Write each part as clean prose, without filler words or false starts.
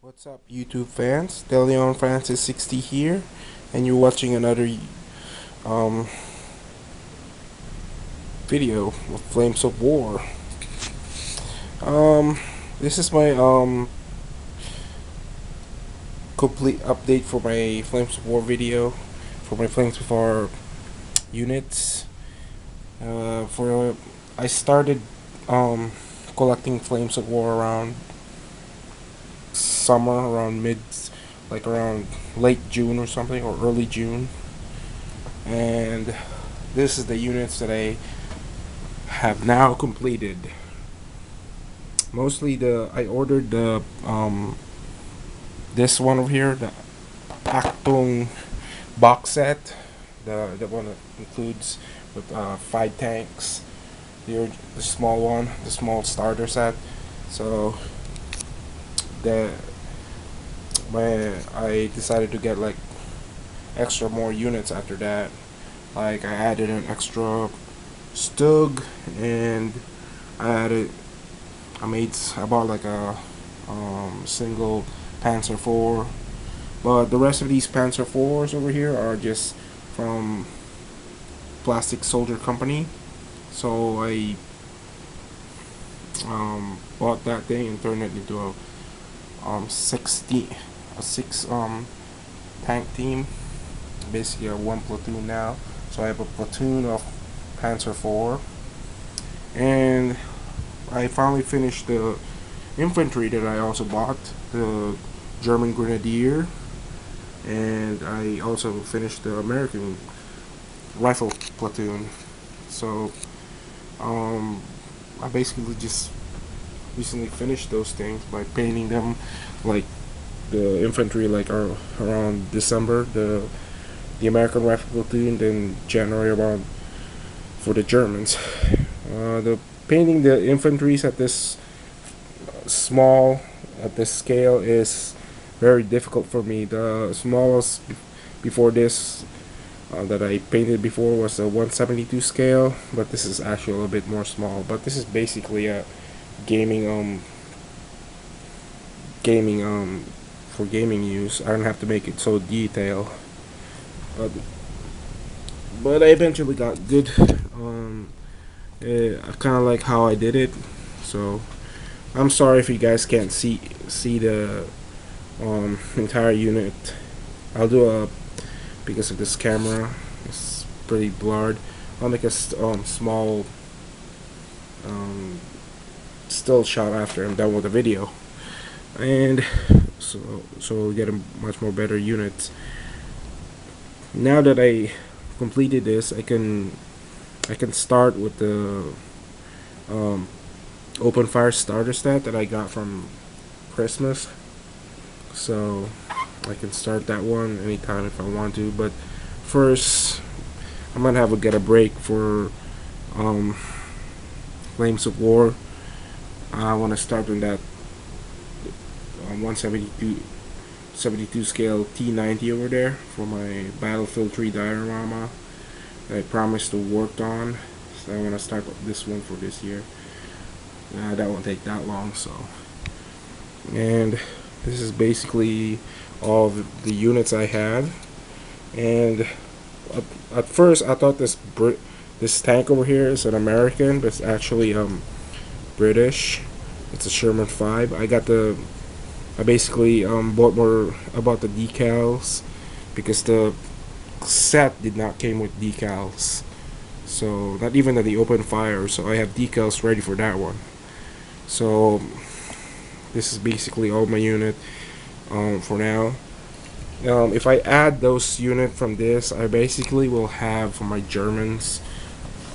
What's up, YouTube fans? DeLeon Francis 60 here, and you're watching another um, video of Flames of War. Um, this is my complete update for my Flames of War video for my Flames of War units. I started collecting Flames of War around summer, around like around late June or something, or early June. And this is the units that I have now completed. Mostly I ordered the this one over here, the Actung box set, the one that includes with 5 tanks, the small one, the small starter set. So the I decided to get like extra more units after that. Like I added an extra Stug, and I bought like a single Panzer IV, but the rest of these Panzer IVs over here are just from Plastic Soldier Company. So I bought that thing and turned it into a 6 tank team, basically a 1 platoon now. So I have a platoon of Panzer IV, and I finally finished the infantry that I also bought, the German Grenadier, and I also finished the American rifle platoon. So I basically just recently finished those things by painting them, like the infantry like around December, the American rifle platoon, then January around for the Germans. The painting the infantries at this small at this scale is very difficult for me. The smallest before this that I painted before was a 172 scale, but this is actually a little bit more small. But this is basically a gaming for gaming use. I don't have to make it so detailed. But I eventually got good. I kind of like how I did it. So I'm sorry if you guys can't see the entire unit. I'll do a because of this camera. It's pretty blurred. I'll make a small still shot after I'm done with the video, and so we'll get a much more better units. Now that I completed this, I can start with the open fire starter set that I got from Christmas. So I can start that one anytime if I want to. But first, I'm gonna get a break for Flames of War. I want to start on that 172 scale T90 over there for my Battlefield 3 diorama that I promised to work on. So I want to start this one for this year. That won't take that long. So, and this is basically all of the units I had. And at first I thought this tank over here is an American, but it's actually British. It's a Sherman 5. I basically bought the decals because the set did not came with decals, so not even at the open fire. So I have decals ready for that one. So this is basically all my unit for now. If I add those unit from this, I basically will have for my Germans.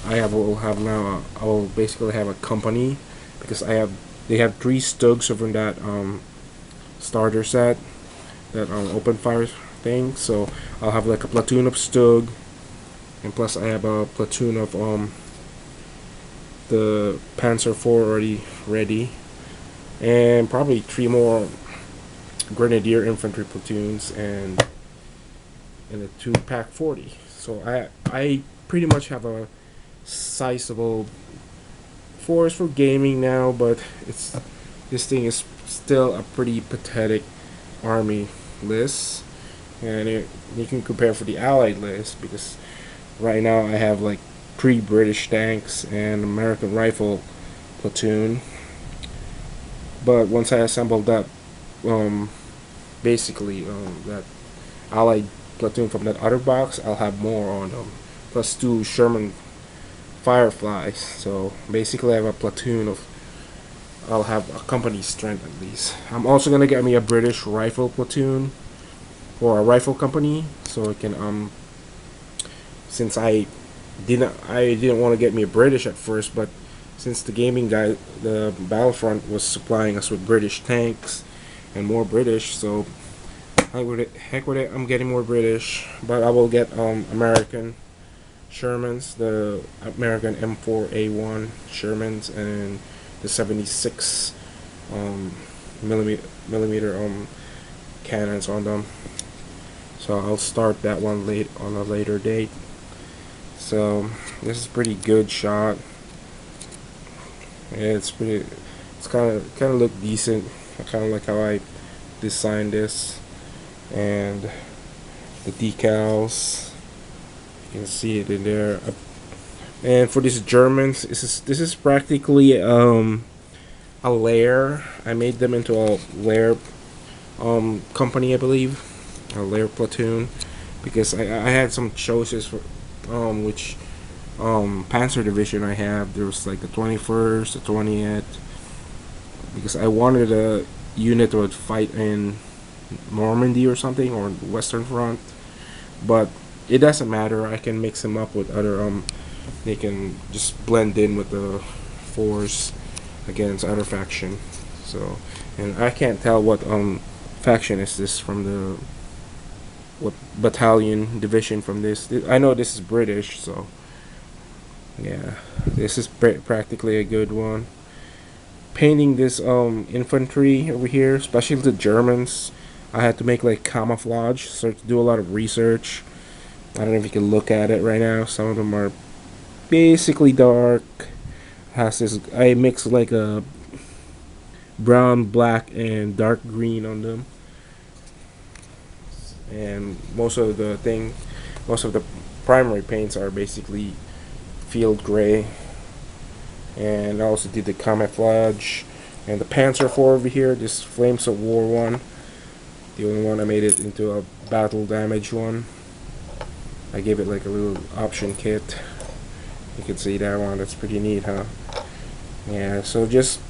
I will basically have a company because they have 3 Stugs over that starter set, that open fire thing. So I'll have like a platoon of Stug, and plus I have a platoon of the Panzer IV already ready, and probably 3 more Grenadier infantry platoons and a 2 Pak 40. So I pretty much have a sizable force for gaming now, but this thing is still a pretty pathetic Army list, and you can compare for the Allied list, because right now I have like 3 British tanks and American rifle platoon. But once I assemble that, um, basically that Allied platoon from that other box, I'll have more on them. Plus 2 Sherman Fireflies. So basically, I have a platoon of. I'll have a company strength at least. I'm also gonna get me a British rifle platoon or a rifle company, so I can since I didn't want to get me a British at first, but since the gaming guy, the Battlefront was supplying us with British tanks and more British, so heck with it. Heck with it. I'm getting more British, but I will get American Shermans, the American M4A1 Shermans, and the 76 millimeter cannons on them. So I'll start that one late on a later date. So this is pretty good shot. Yeah, it's kind of look decent. I kind of like how I designed this, and the decals. You can see it in there. And for these Germans, this is practically a lair. I made them into a lair company, I believe, a lair platoon, because I had some choices for which Panzer division I have. There was like the 21st, the 20th, because I wanted a unit that would fight in Normandy or something, or Western Front, but it doesn't matter. I can mix them up with other they can just blend in with the force against other faction. So, and I can't tell what faction is this from the what battalion division from this. I know this is British, so yeah, this is practically a good one. Painting this infantry over here, especially the Germans, I had to make like camouflage, so to do a lot of research. I don't know if you can look at it right now. Some of them are basically dark. Has this, I mix like a brown, black, and dark green on them, and most of the primary paints are basically field gray. And I also did the camouflage and the Panzer IV over here. This Flames of War one, the only one I made it into a battle damage one. I gave it like a little option kit. You can see that one. That's pretty neat, huh? Yeah. So just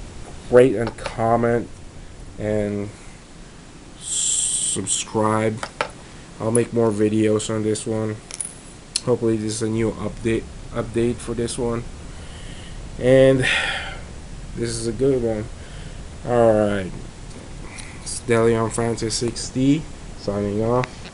rate and comment and subscribe. I'll make more videos on this one. Hopefully this is a new update for this one, and this is a good one. Alright, it's Deleon Francis 6D signing off.